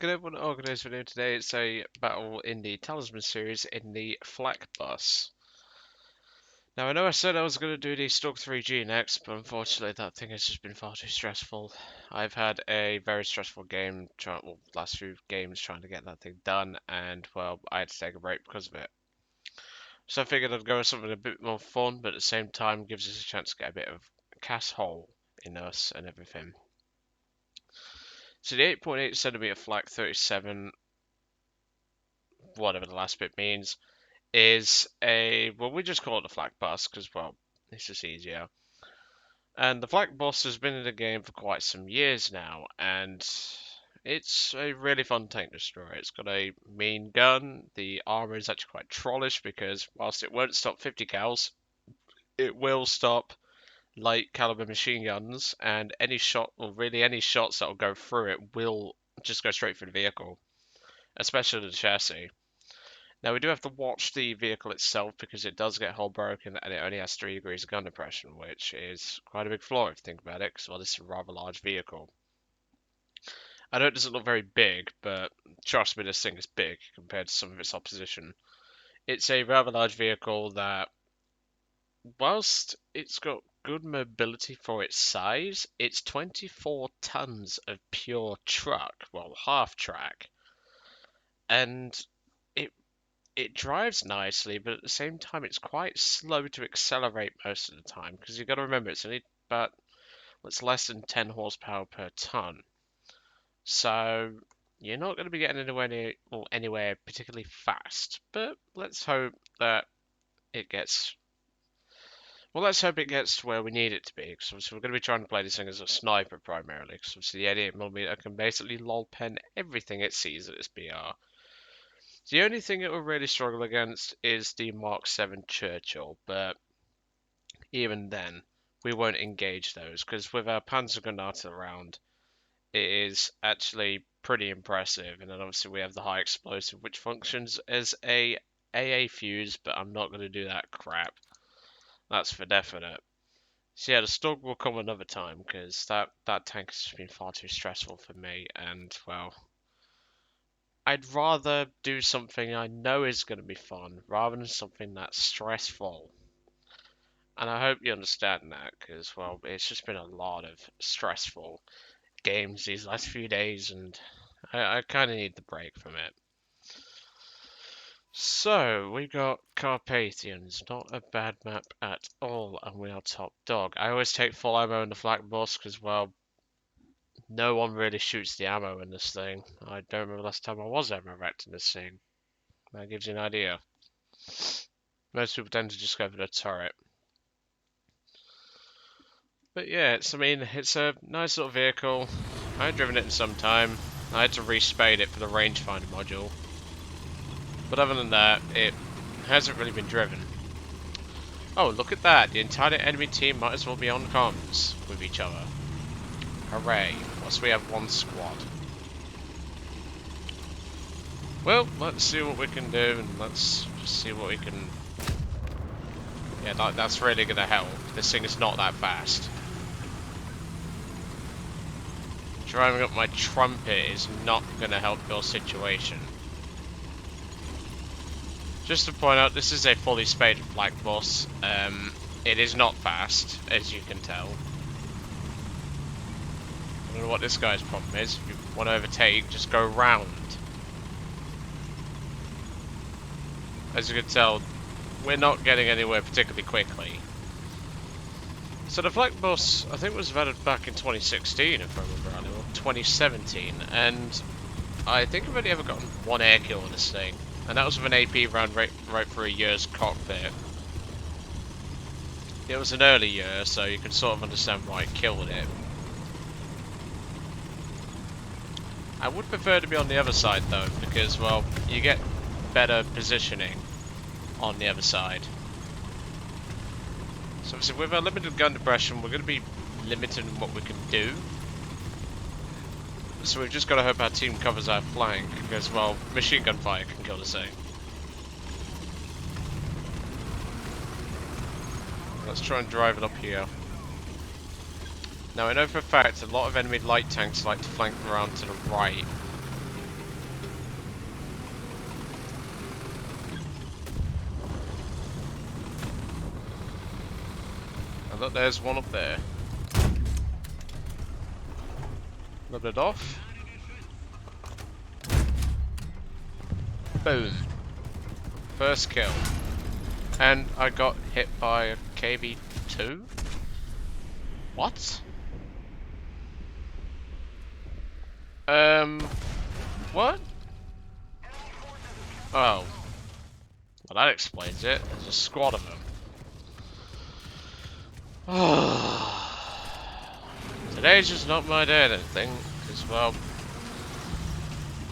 Good everyone, organised video today. It's a battle in the Talisman Series in the Flakbus. Now I know I said I was going to do the Stalk 3G next, but unfortunately that thing has just been far too stressful. I've had a very stressful game, last few games trying to get that thing done, and well, I had to take a break because of it. So I figured I'd go with something a bit more fun, but at the same time gives us a chance to get a bit of cast hole in us and everything. So the 8.8 centimeter Flak 37, whatever the last bit means, is well, we just call it the flak bus because, well, it's just easier. And the flak bus has been in the game for quite some years now, and it's a really fun tank destroyer. It's got a mean gun. The armor is actually quite trollish because whilst it won't stop 50 cals, it will stop light caliber machine guns, and any shot, or really any shots that will go through it, will just go straight through the vehicle, especially the chassis. Now we do have to watch the vehicle itself because it does get hull broken and it only has 3 degrees of gun depression, which is quite a big flaw if you think about it, because well, this is a rather large vehicle. I know it doesn't look very big, but trust me, this thing is big compared to some of its opposition. It's a rather large vehicle that, whilst it's got good mobility for its size, it's 24 tons of pure truck, well, half track, and it it drives nicely, but at the same time, it's quite slow to accelerate most of the time because you've got to remember it's only about it's less than 10 horsepower per ton. So you're not going to be getting anywhere particularly fast. But let's hope that it gets. Well, let's hope it gets to where we need it to be. Because obviously we're going to be trying to play this thing as a sniper primarily. Because obviously the 88mm can basically lol pen everything it sees at its BR. The only thing it will really struggle against is the Mark 7 Churchill, but even then, we won't engage those because with our Panzergranate around, it is actually pretty impressive. And then obviously we have the high explosive, which functions as a AA fuse, but I'm not going to do that crap. That's for definite. So yeah, the Stug will come another time because that tank has just been far too stressful for me, and well, I'd rather do something I know is going to be fun rather than something that's stressful. And I hope you understand that because, well, it's just been a lot of stressful games these last few days and I kind of need the break from it. So, we got Carpathians, not a bad map at all, and we are top dog. I always take full ammo in the Flakbus because, well, no one really shoots the ammo in this thing. I don't remember the last time I was ammo wrecked in this thing. That gives you an idea. Most people tend to just go for the turret. But yeah, it's a nice little vehicle. I haven't driven it in some time. I had to respade it for the rangefinder module. But other than that, it hasn't really been driven. Oh, look at that. The entire enemy team might as well be on comms with each other. Hooray. Plus we have one squad. Well, let's see what we can do and let's just see what we can... Yeah, that's really going to help. This thing is not that fast. Driving up my trumpet is not going to help your situation. Just to point out, this is a fully spaded Flakbus. It is not fast, as you can tell. I don't know what this guy's problem is. If you want to overtake, just go round. As you can tell, we're not getting anywhere particularly quickly. So the Flakbus, I think, was vetted back in 2016, if I remember rightly, or 2017, and I think I've only ever gotten one air kill on this thing, and that was with an AP round right for a year's cockpit. It was an early year, so you can sort of understand why I killed it. I would prefer to be on the other side though, because, well, you get better positioning on the other side. So obviously with our limited gun depression, we're going to be limited in what we can do. So we've just got to hope our team covers our flank, because, well, machine gun fire can kill the same. Let's try and drive it up here. Now I know for a fact a lot of enemy light tanks like to flank around to the right. look, there's one up there. Rub it off. Boom. First kill. And I got hit by a KV2? What? What? Oh. Well, that explains it. There's a squad of them. Today's just not my day, I don't think, because, well,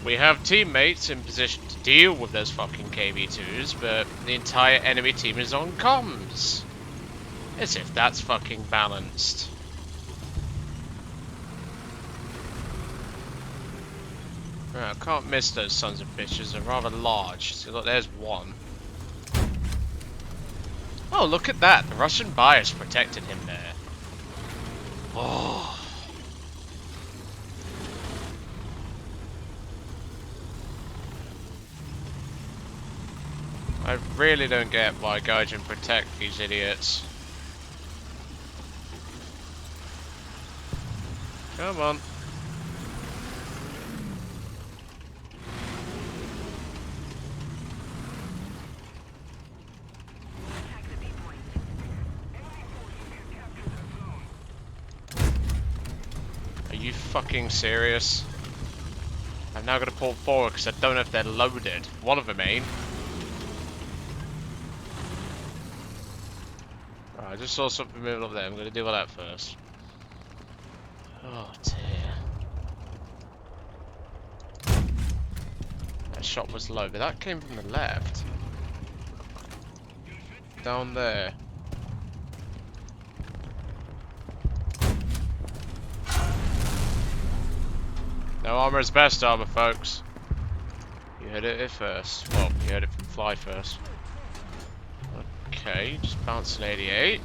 we have teammates in position to deal with those fucking KV2s, but the entire enemy team is on comms. As if that's fucking balanced. Right, I can't miss those sons of bitches, they're rather large. See, look, there's one. Oh, look at that! The Russian bias protected him there. Oh. I really don't get why Gaijin protect these idiots. Come on. Are you fucking serious? I'm now gonna pull forward because I don't know if they're loaded. One of them ain't. Right, I just saw something moving up there. I'm gonna deal with that first. Oh dear. That shot was low, but that came from the left. Down there. No armor is best armor, folks. You heard it here first. Well, you heard it from Fly first. Okay, just bounce an 88.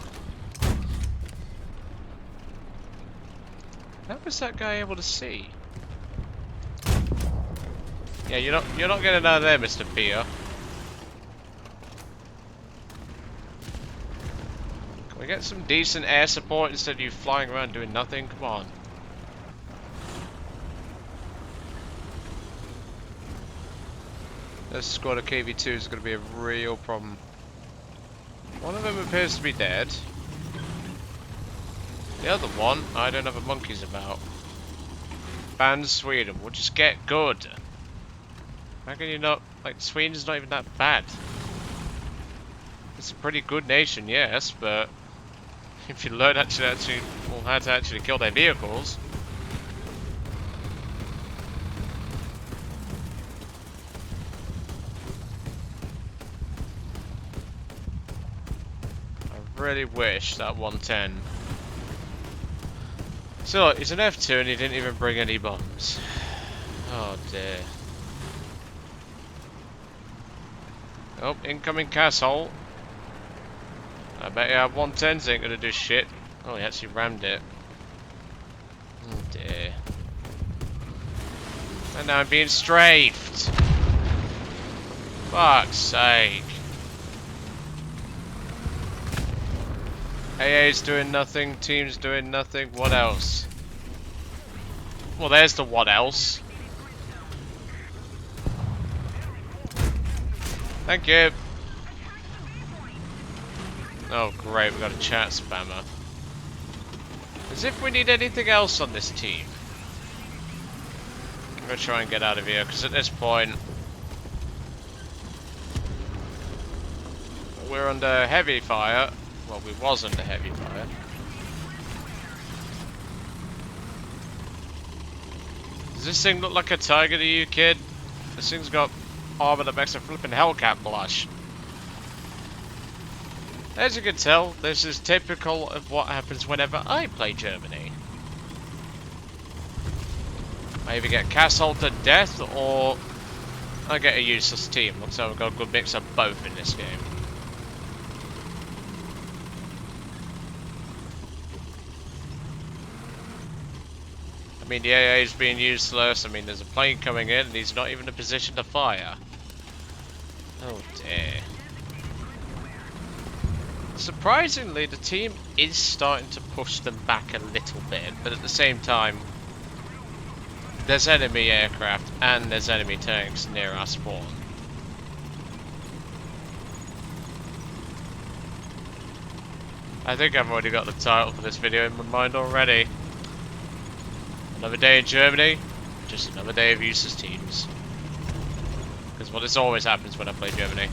How was that guy able to see? Yeah, you're not getting out of there, Mr. Pia. Can we get some decent air support instead of you flying around doing nothing? Come on. This squad of KV2 is going to be a real problem. One of them appears to be dead. The other one, I don't have a monkey's about. Ban Sweden, we'll just get good. How can you not, like, Sweden's not even that bad. It's a pretty good nation, yes, but if you learn how to actually kill their vehicles. I really wish that 110. So look, he's an F2 and he didn't even bring any bombs. Oh dear. Oh, incoming castle. I bet you our 110s ain't gonna do shit. Oh, he actually rammed it. Oh dear. And now I'm being strafed. Fuck's sake. AA's doing nothing, team's doing nothing, what else? Well, there's the what else. Thank you. Oh great, we got a chat spammer. As if we need anything else on this team. I'm gonna try and get out of here, because at this point we're under heavy fire. Well, we was under heavy fire. Does this thing look like a tiger to you, kid? This thing's got armor that makes a flippin' Hellcat blush. As you can tell, this is typical of what happens whenever I play Germany. I either get castled to death, or I get a useless team. Looks like we've got a good mix of both in this game. I mean, the AA is being useless. I mean, there's a plane coming in and he's not even in a position to fire. Oh dear. Surprisingly, the team is starting to push them back a little bit, but at the same time, there's enemy aircraft and there's enemy tanks near our spawn. I think I've already got the title for this video in my mind already. Another day in Germany, just another day of useless teams. Because this always happens when I play Germany.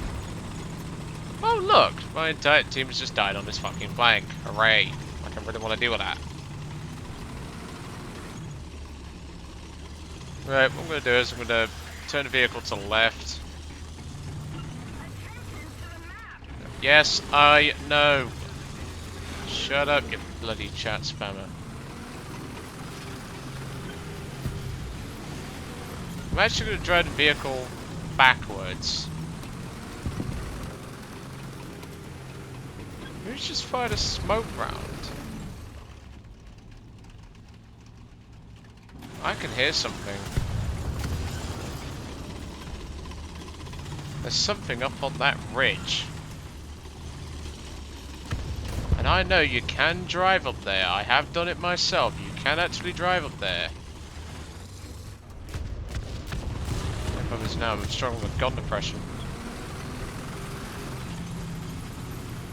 Oh look, my entire team has just died on this fucking flank. Hooray. Like I really want to deal with that. Right, what I'm going to do is I'm going to turn the vehicle to the left. Yes, I know. Shut up, you bloody chat spammer. I'm actually going to drive the vehicle backwards. Who's just fired a smoke round? I can hear something. There's something up on that ridge. And I know you can drive up there. I have done it myself. You can actually drive up there. My brothers now, I'm struggling with gun depression.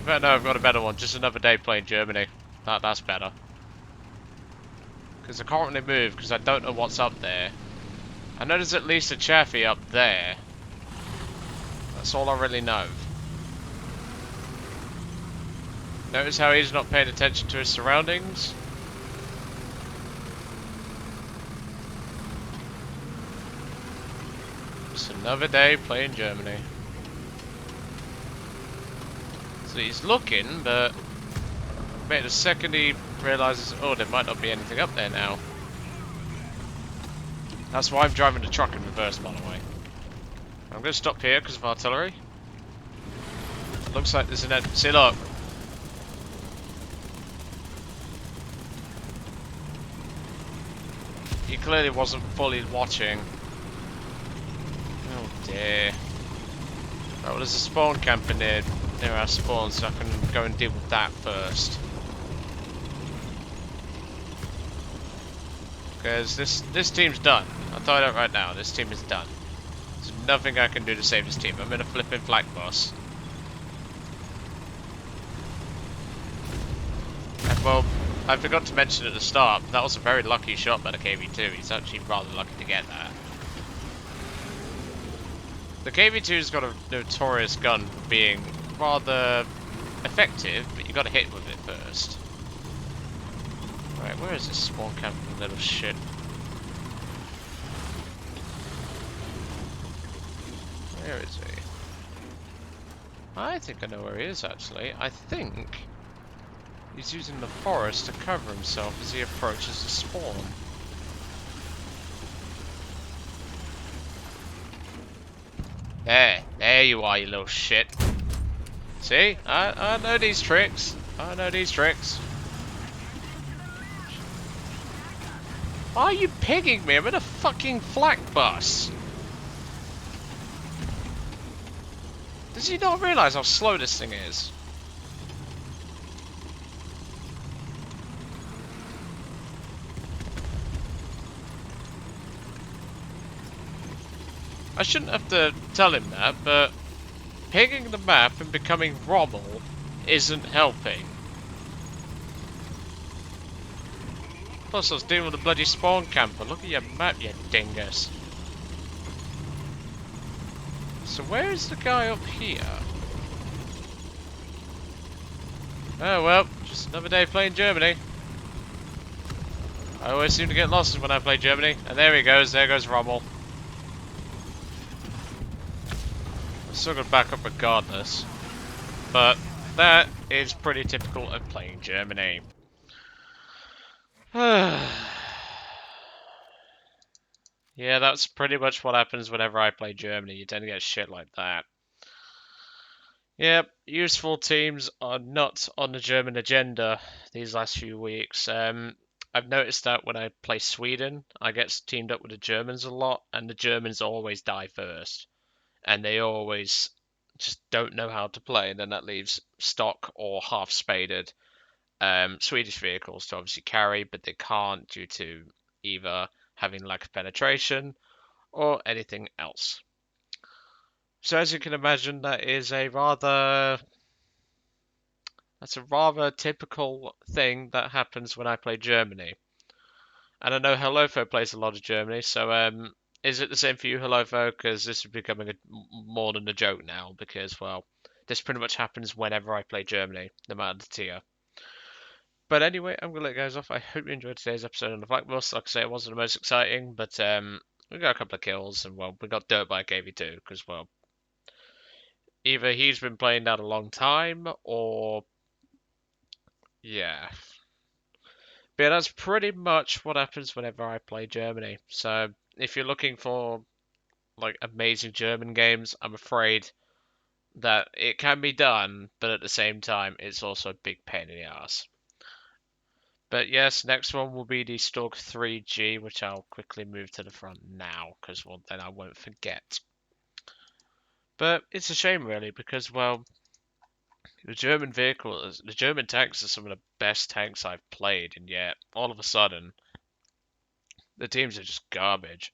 But no, I've got a better one. Just another day playing Germany. That's better. Because I can't really move because I don't know what's up there. I know there's at least a Chaffee up there. That's all I really know. Notice how he's not paying attention to his surroundings? Just another day playing Germany. So he's looking, but maybe the second he realises, oh, there might not be anything up there now. That's why I'm driving the truck in reverse, by the way. I'm going to stop here because of artillery. Looks like there's an end. See, look. He clearly wasn't fully watching. Oh dear. Right, well, there's a spawn camper near our spawn, so I can go and deal with that first. Because this team's done. I'll tell you that right now. This team is done. There's nothing I can do to save this team. I'm in a flipping Flakbus. And well, I forgot to mention at the start, that was a very lucky shot by the KV-2. He's actually rather lucky to get that. The KV-2's got a notorious gun for being rather effective, but you got to hit with it first. Right, where is this spawn camping little shit? Where is he? I think I know where he is actually. I think he's using the forest to cover himself as he approaches the spawn. There you are, you little shit. See? I know these tricks. I know these tricks. Why are you pigging me? I'm in a fucking Flakbus. Does he not realise how slow this thing is? I shouldn't have to tell him that, but pigging the map and becoming Rommel isn't helping. Plus I was dealing with a bloody spawn camper. Look at your map, you dingus. So where is the guy up here? Oh well, just another day playing Germany. I always seem to get lost when I play Germany. And there he goes, there goes Rommel. I'm still gonna back up regardless. But that is pretty typical of playing Germany. Yeah, that's pretty much what happens whenever I play Germany. You tend to get shit like that. Yep, useful teams are not on the German agenda these last few weeks. I've noticed that when I play Sweden, I get teamed up with the Germans a lot, and the Germans always die first. And they always just don't know how to play, and then that leaves stock or half spaded Swedish vehicles to obviously carry, but they can't due to either having lack of penetration or anything else. So as you can imagine, that's a rather typical thing that happens when I play Germany. And I know Helofo plays a lot of Germany, so is it the same for you, Helofo? Because this is becoming more than a joke now, because, well, this pretty much happens whenever I play Germany, no matter the tier. But anyway, I'm going to let you guys off. I hope you enjoyed today's episode on the Flakbus. Like I say, it wasn't the most exciting, but we got a couple of kills, and, well, we got dirt by KV2, because, well, either he's been playing that a long time, or, yeah. But yeah, that's pretty much what happens whenever I play Germany. So if you're looking for like amazing German games, I'm afraid that it can be done, but at the same time, it's also a big pain in the ass. But yes, next one will be the Stork 3G, which I'll quickly move to the front now, because well, then I won't forget. But it's a shame, really, because well, the German tanks are some of the best tanks I've played, and yet all of a sudden, the teams are just garbage.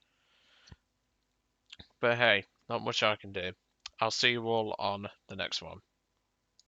But hey, not much I can do. I'll see you all on the next one.